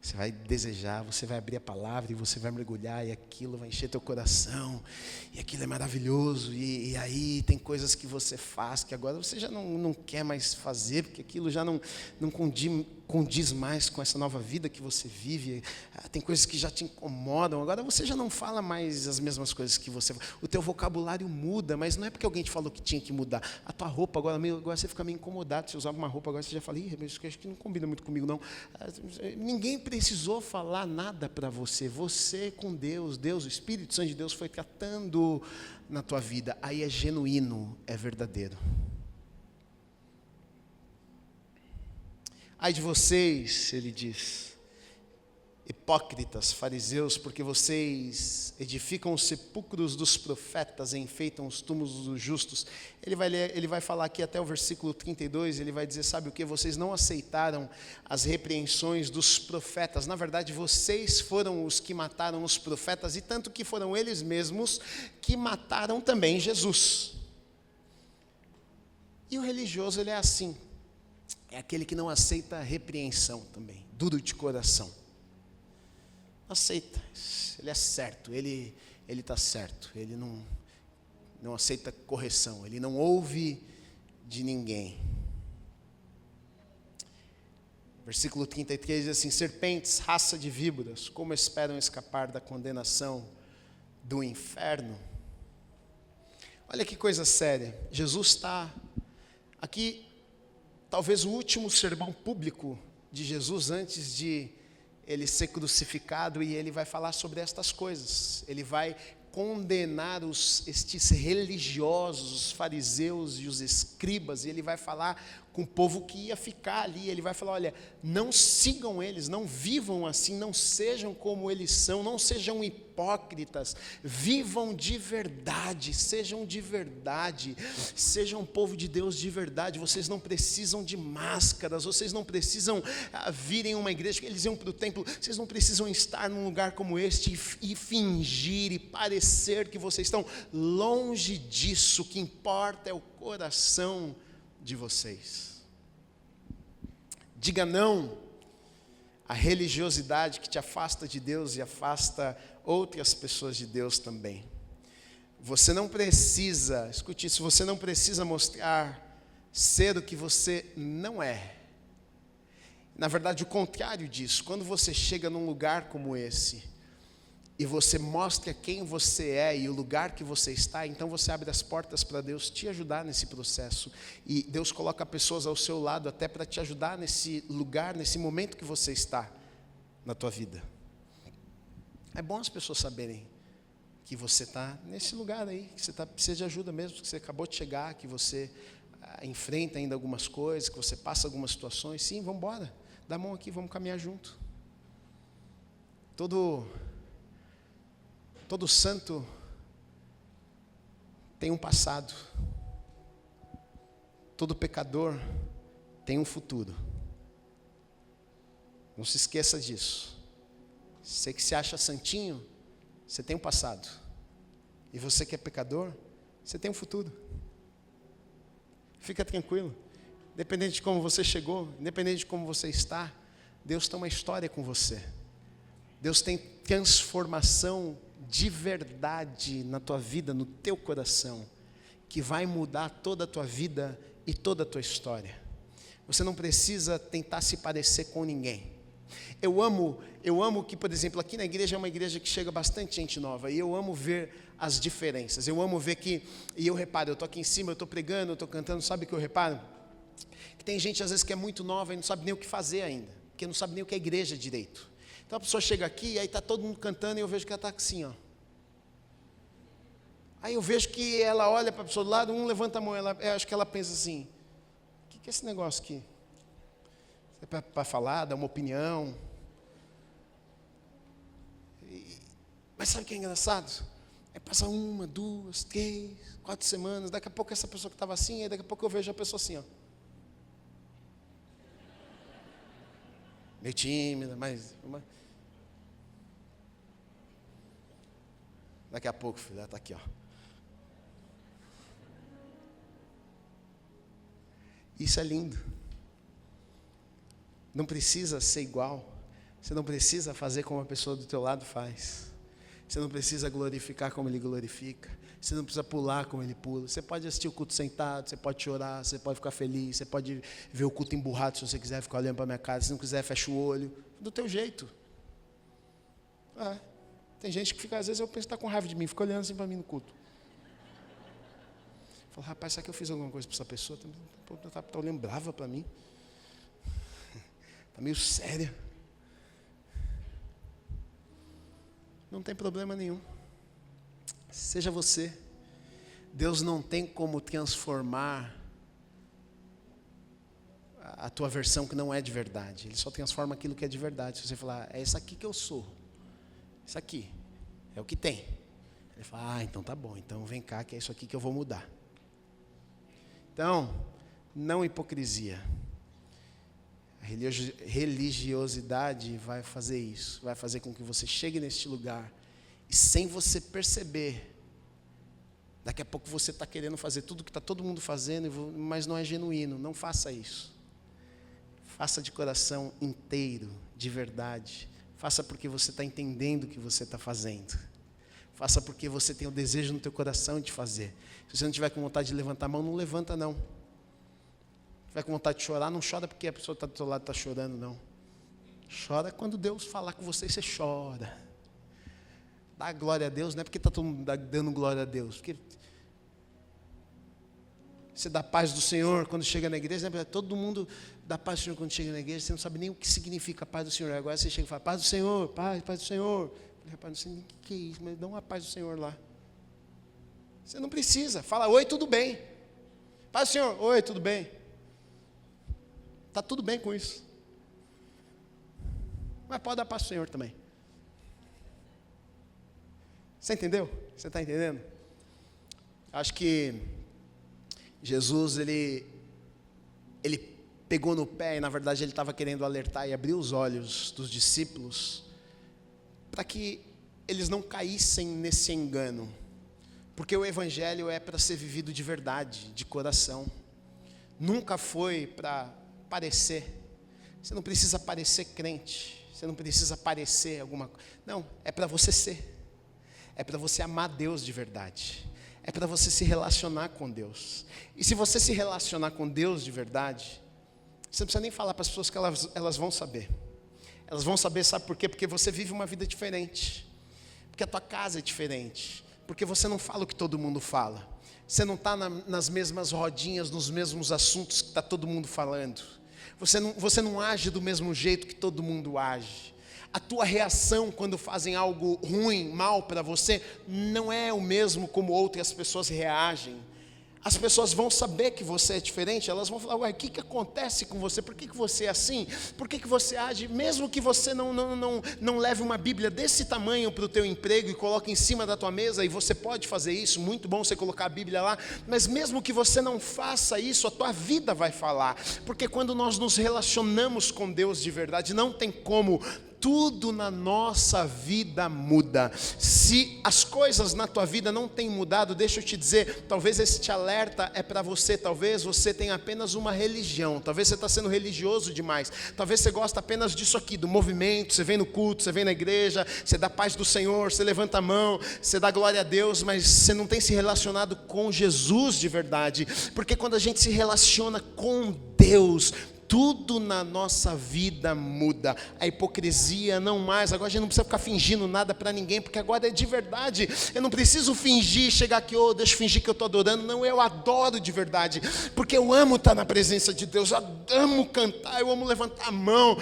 Você vai desejar, você vai abrir a palavra e você vai mergulhar e aquilo vai encher teu coração. E aquilo é maravilhoso. E aí tem coisas que você faz que agora você já não quer mais fazer, porque aquilo já não condiz mais com essa nova vida que você vive. Tem coisas que já te incomodam. Agora você já não fala mais as mesmas coisas que você... O teu vocabulário muda, mas não é porque alguém te falou que tinha que mudar. A tua roupa agora você fica meio incomodado. Você usava uma roupa, agora você já fala, acho que não combina muito comigo não. Ninguém precisou falar nada para você. Você com Deus, o Espírito Santo de Deus foi tratando na tua vida. Aí é genuíno, é verdadeiro. Ai de vocês, ele diz, hipócritas, fariseus, porque vocês edificam os sepulcros dos profetas e enfeitam os túmulos dos justos. Ele vai falar aqui até o versículo 32, ele vai dizer, sabe o que? Vocês não aceitaram as repreensões dos profetas. Na verdade, vocês foram os que mataram os profetas, e tanto que foram eles mesmos que mataram também Jesus. E o religioso, ele é assim. É aquele que não aceita a repreensão também, duro de coração. Não aceita, ele é certo, ele está certo, ele não aceita correção, ele não ouve de ninguém. Versículo 33 diz assim, serpentes, raça de víboras, como esperam escapar da condenação do inferno? Olha que coisa séria, Jesus está aqui. Talvez o último sermão público de Jesus antes de ele ser crucificado, e ele vai falar sobre estas coisas. Ele vai condenar estes religiosos, os fariseus e os escribas, e ele vai falar com o povo que ia ficar ali. Ele vai falar, olha, não sigam eles, não vivam assim, não sejam como eles são, não sejam hipócritas, vivam de verdade, sejam um povo de Deus de verdade. Vocês não precisam de máscaras, vocês não precisam vir em uma igreja, eles iam para o templo, vocês não precisam estar num lugar como este e fingir e parecer que vocês estão longe disso. O que importa é o coração de vocês. Diga não à religiosidade que te afasta de Deus e afasta outras pessoas de Deus também. Você não precisa, escute isso, você não precisa mostrar ser o que você não é. Na verdade, o contrário disso, quando você chega num lugar como esse, e você mostra quem você é e o lugar que você está, então você abre as portas para Deus te ajudar nesse processo. E Deus coloca pessoas ao seu lado até para te ajudar nesse lugar, nesse momento que você está na tua vida. É bom as pessoas saberem que você está nesse lugar aí, que você precisa de ajuda mesmo, que você acabou de chegar, que você enfrenta ainda algumas coisas, que você passa algumas situações. Sim, vamos embora, dá a mão aqui, vamos caminhar junto. Todo santo tem um passado. Todo pecador tem um futuro. Não se esqueça disso. Você que se acha santinho, você tem um passado. E você que é pecador, você tem um futuro. Fica tranquilo. Independente de como você chegou, independente de como você está, Deus tem uma história com você. Deus tem transformação de verdade na tua vida, no teu coração, que vai mudar toda a tua vida e toda a tua história. Você não precisa tentar se parecer com ninguém. Eu amo que, por exemplo, aqui na igreja é uma igreja que chega bastante gente nova, e eu amo ver as diferenças. Eu amo ver que, e eu reparo, eu estou aqui em cima, eu estou pregando, eu estou cantando, sabe o que eu reparo? Que tem gente às vezes que é muito nova e não sabe nem o que fazer ainda, porque não sabe nem o que é igreja direito. Então a pessoa chega aqui, e aí está todo mundo cantando, e eu vejo que ela está assim, ó. Aí eu vejo que ela olha para a pessoa do lado, levanta a mão, eu acho que ela pensa assim, o que é esse negócio aqui? É para falar, dar uma opinião. Mas sabe o que é engraçado? Aí passa 1, 2, 3, 4 semanas, daqui a pouco essa pessoa que estava assim, aí daqui a pouco eu vejo a pessoa assim, ó. Meio tímida, mas... Daqui a pouco, filho, ela está aqui, ó. Isso é lindo. Não precisa ser igual. Você não precisa fazer como a pessoa do teu lado faz. Você não precisa glorificar como ele glorifica. Você não precisa pular como ele pula. Você pode assistir o culto sentado, você pode chorar, você pode ficar feliz, você pode ver o culto emburrado se você quiser, ficar olhando para a minha cara. Se não quiser, fecha o olho. Do teu jeito. Tem gente que fica, às vezes eu penso que está com raiva de mim, fica olhando assim para mim no culto. Fala, rapaz, será que eu fiz alguma coisa para essa pessoa? Está olhando brava para mim. Está meio séria. Não tem problema nenhum. Seja você. Deus não tem como transformar a tua versão que não é de verdade. Ele só transforma aquilo que é de verdade. Se você falar, é isso aqui que eu sou. Isso aqui é o que tem. Ele fala, então tá bom. Então vem cá que é isso aqui que eu vou mudar. Então, não hipocrisia. A religiosidade vai fazer isso. Vai fazer com que você chegue neste lugar e sem você perceber, daqui a pouco você está querendo fazer tudo que está todo mundo fazendo, mas não é genuíno. Não faça isso. Faça de coração inteiro, de verdade. Faça porque você está entendendo o que você está fazendo. Faça porque você tem o desejo no teu coração de fazer. Se você não tiver com vontade de levantar a mão, não levanta não. Se tiver com vontade de chorar, não chora porque a pessoa que está do teu lado está chorando, não. Chora quando Deus falar com você, você chora. Dá glória a Deus, não é porque está todo mundo dando glória a Deus. Porque você dá paz do Senhor quando chega na igreja, né? Todo mundo dá paz do Senhor quando chega na igreja, você não sabe nem o que significa a paz do Senhor. Agora você chega e fala, paz do Senhor, paz do Senhor. Rapaz, não sei nem o que é isso, mas dá uma paz do Senhor lá. Você não precisa, fala, oi, tudo bem. Paz do Senhor, oi, tudo bem. Está tudo bem com isso. Mas pode dar paz do Senhor também. Você entendeu? Você está entendendo? Acho que Jesus, ele pegou no pé e, na verdade, ele estava querendo alertar e abrir os olhos dos discípulos para que eles não caíssem nesse engano. Porque o Evangelho é para ser vivido de verdade, de coração. Nunca foi para parecer. Você não precisa parecer crente. Você não precisa parecer alguma coisa. Não, é para você ser. É para você amar Deus de verdade. É para você se relacionar com Deus. E se você se relacionar com Deus de verdade, você não precisa nem falar para as pessoas que elas vão saber. Elas vão saber, sabe por quê? Porque você vive uma vida diferente. Porque a tua casa é diferente. Porque você não fala o que todo mundo fala. Você não está nas mesmas rodinhas, nos mesmos assuntos que está todo mundo falando. Você não age do mesmo jeito que todo mundo age. A tua reação quando fazem algo ruim, mal para você, não é o mesmo como outras pessoas reagem. As pessoas vão saber que você é diferente, elas vão falar, ué, o que acontece com você? Por que você é assim? Por que você age? Mesmo que você não leve uma Bíblia desse tamanho para o teu emprego e coloque em cima da tua mesa, e você pode fazer isso, muito bom você colocar a Bíblia lá, mas mesmo que você não faça isso, a tua vida vai falar. Porque quando nós nos relacionamos com Deus de verdade, não tem como. Tudo na nossa vida muda. Se as coisas na tua vida não têm mudado, deixa eu te dizer, talvez este alerta é para você. Talvez você tenha apenas uma religião. Talvez você está sendo religioso demais. Talvez você gosta apenas disso aqui, do movimento. Você vem no culto, você vem na igreja, você dá paz do Senhor, você levanta a mão, você dá glória a Deus, mas você não tem se relacionado com Jesus de verdade. Porque quando a gente se relaciona com Deus, tudo na nossa vida muda. A hipocrisia não mais. Agora a gente não precisa ficar fingindo nada para ninguém, porque agora é de verdade. Eu não preciso fingir, chegar aqui, deixa eu fingir que eu estou adorando. Não, eu adoro de verdade, porque eu amo estar na presença de Deus, eu amo cantar, eu amo levantar a mão,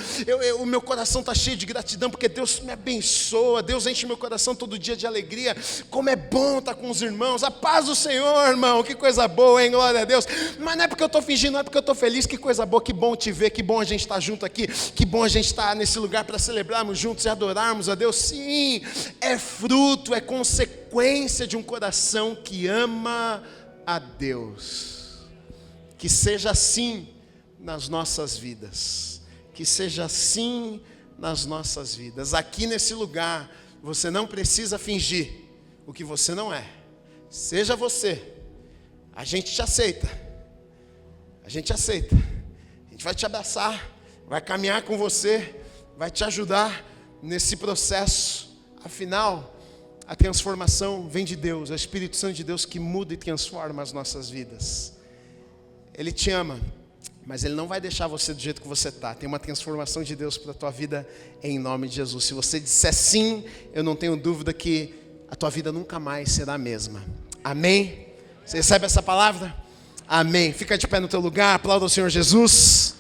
o meu coração está cheio de gratidão, porque Deus me abençoa, Deus enche meu coração todo dia de alegria. Como é bom estar com os irmãos, a paz do Senhor, irmão, que coisa boa, hein, glória a Deus. Mas não é porque eu estou fingindo, não é porque eu estou feliz, que coisa boa, que bom te ver, que bom a gente estar junto aqui, que bom a gente estar nesse lugar para celebrarmos juntos e adorarmos a Deus. Sim, é fruto, é consequência de um coração que ama a Deus. Que seja assim nas nossas vidas, que seja assim nas nossas vidas. Aqui nesse lugar, você não precisa fingir o que você não é. Seja você, a gente te aceita, a gente aceita. A gente vai te abraçar, vai caminhar com você, vai te ajudar nesse processo. Afinal, a transformação vem de Deus, é o Espírito Santo de Deus que muda e transforma as nossas vidas. Ele te ama, mas Ele não vai deixar você do jeito que você está. Tem uma transformação de Deus para a tua vida em nome de Jesus. Se você disser sim, eu não tenho dúvida que a tua vida nunca mais será a mesma. Amém? Você recebe essa palavra? Amém. Fica de pé no teu lugar, aplauda o Senhor Jesus.